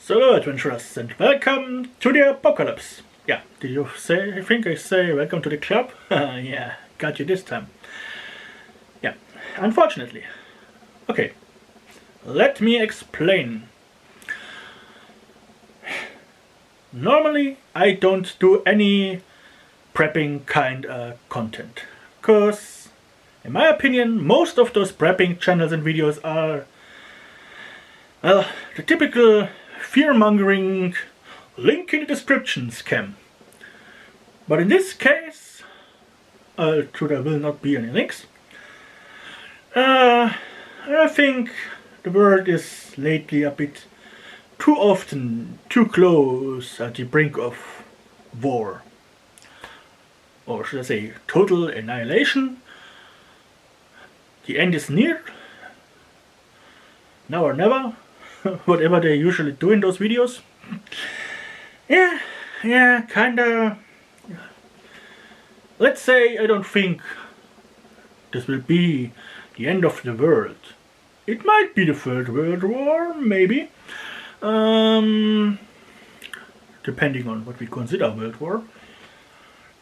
So hello adventurers and welcome to the apocalypse. Yeah, did you say, I think I say welcome to the club? Yeah, got you this time. Yeah, unfortunately. Okay, let me explain. Normally I don't do any prepping kind of content. Cause, in my opinion, most of those prepping channels and videos are, well, the typical fear-mongering link in the description scam. But in this case, there will not be any links. I think the world is lately a bit too often too close at the brink of war. Or should I say total annihilation. The end is near. Now or never. Whatever they usually do in those videos. Yeah, kinda. Let's say I don't think this will be the end of the world. It might be the Third World War, maybe. Depending on what we consider World War.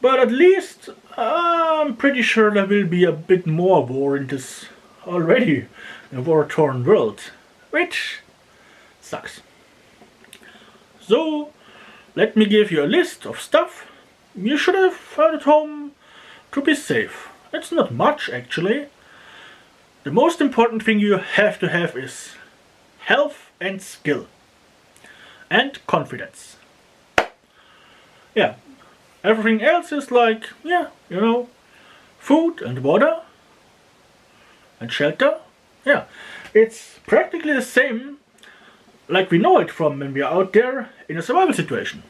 But at least I'm pretty sure there will be a bit more war in this already war-torn world. Which sucks. So, let me give you a list of stuff you should have at home to be safe. It's not much actually. The most important thing you have to have is health and skill. And confidence. Yeah. Everything else is like, yeah, you know, food and water and shelter. Yeah. It's practically the same like we know it from when we are out there in a survival situation.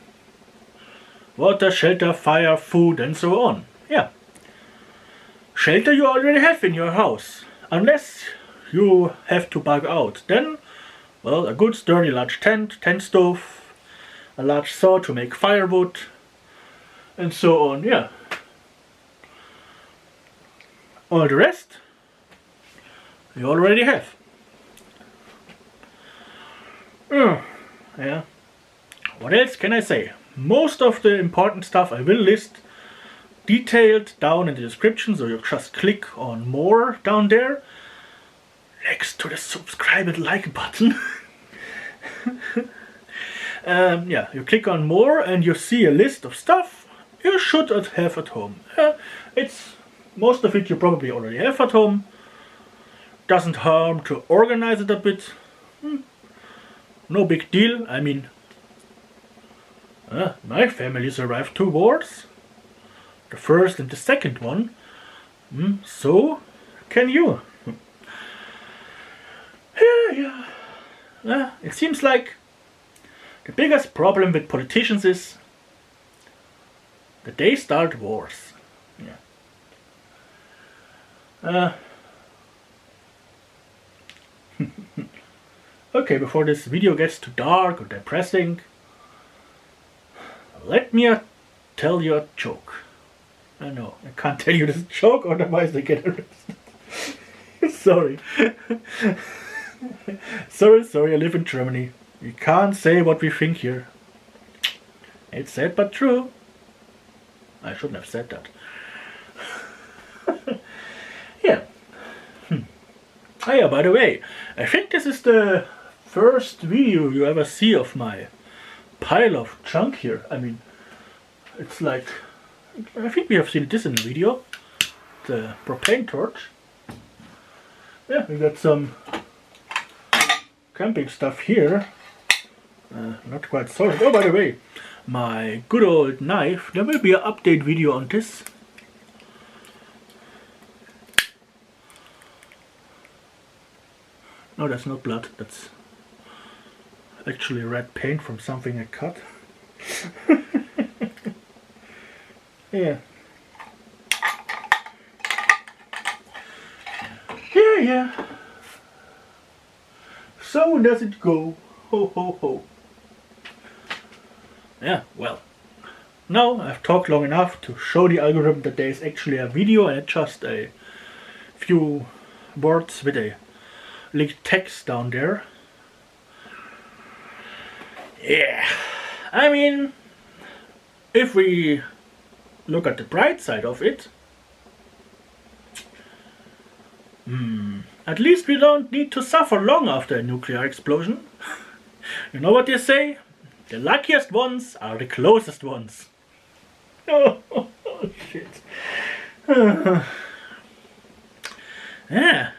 Water, shelter, fire, food and so on. Yeah. Shelter you already have in your house. Unless you have to bug out. Then, well, a good sturdy large tent stove, a large saw to make firewood, and so on, yeah. All the rest you already have. Yeah. What else can I say? Most of the important stuff I will list detailed down in the description, so you just click on more down there next to the subscribe and like button. Yeah, you click on more and you see a list of stuff you should have at home. It's most of it you probably already have at home. Doesn't harm to organize it a bit. No big deal. I mean, my family survived 2 wars. The first and the second one. So can you. Yeah. It seems like the biggest problem with politicians is that they start wars. Yeah. Okay, before this video gets too dark or depressing, let me tell you a joke. I know, I can't tell you this joke, otherwise they get arrested. Sorry. Sorry, I live in Germany. We can't say what we think here. It's sad but true. I shouldn't have said that. Yeah. Oh yeah, by the way, I think this is the first video you ever see of my pile of junk here. I mean, it's like, I think we have seen this in the video. The propane torch. Yeah, we got some camping stuff here. Not quite solid. Oh, by the way, my good old knife. There will be an update video on this. No, that's not blood. That's actually red paint from something I cut. Yeah. Yeah. So does it go. Ho ho ho. Yeah, well. Now I've talked long enough to show the algorithm that there is actually a video and just a few words with a linked text down there. Yeah, I mean, if we look at the bright side of it, at least we don't need to suffer long after a nuclear explosion. You know what they say? The luckiest ones are the closest ones. Oh, shit. Yeah.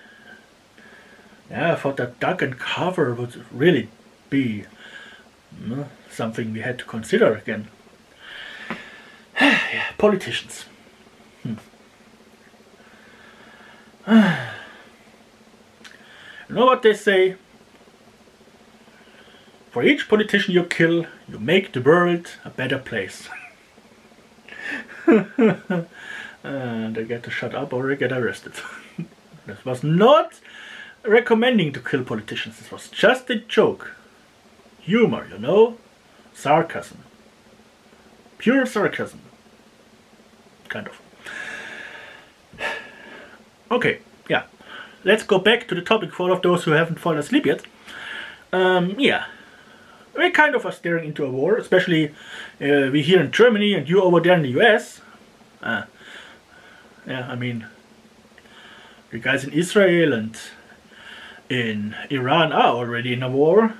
Yeah, I thought that duck and cover would really be something we had to consider again. Yeah, politicians. You know what they say? For each politician you kill, you make the world a better place. And they get to shut up or they get arrested. This was not recommending to kill politicians. This was just a joke. Humor, you know? Sarcasm. Pure sarcasm. Kind of. Okay, yeah. Let's go back to the topic for all of those who haven't fallen asleep yet. Yeah. We kind of are staring into a war, especially we here in Germany and you over there in the US. Yeah, I mean, the guys in Israel and in Iran are already in a war.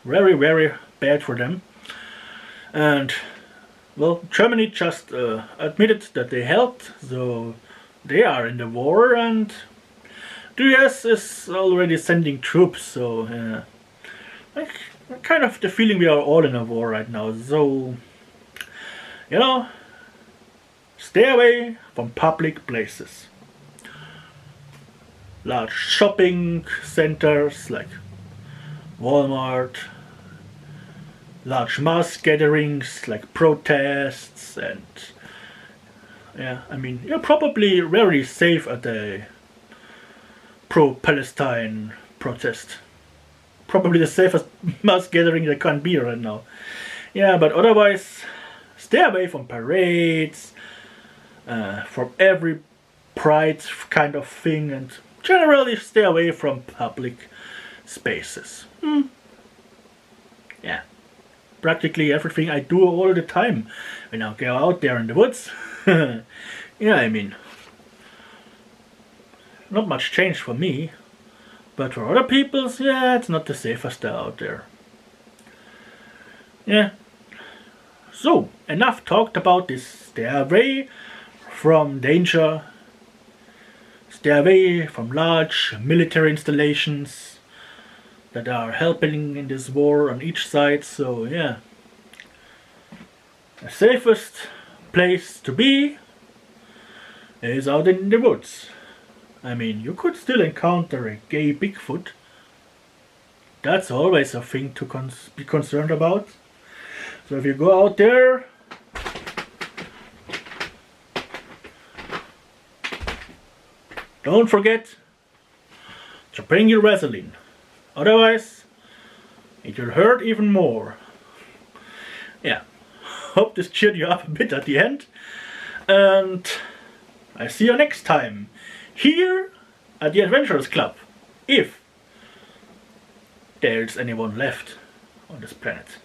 Very, very bad for them. And, well, Germany just admitted that they helped, so they are in the war, and the US is already sending troops, so like, kind of the feeling we are all in a war right now. So, you know, stay away from public places. Large shopping centers like Walmart, large mass gatherings like protests, and yeah, I mean, you're probably very safe at a pro-Palestine protest. Probably the safest mass gathering there can be right now. Yeah, but otherwise, stay away from parades, from every pride kind of thing, and generally stay away from public spaces. Yeah, practically everything I do all the time when I go out there in the woods. Yeah, I mean, not much change for me, but for other people, yeah, it's not the safest out there. Yeah. So, enough talked about this. Stay away from danger. Stay away from large military installations that are helping in this war on each side. So, yeah. The safest place to be is out in the woods. I mean, you could still encounter a gay Bigfoot. That's always a thing to be concerned about. So if you go out there, don't forget to bring your Vaseline. Otherwise, it will hurt even more. Yeah, hope this cheered you up a bit at the end. And I see you next time here at the Adventurers Club, if there's anyone left on this planet.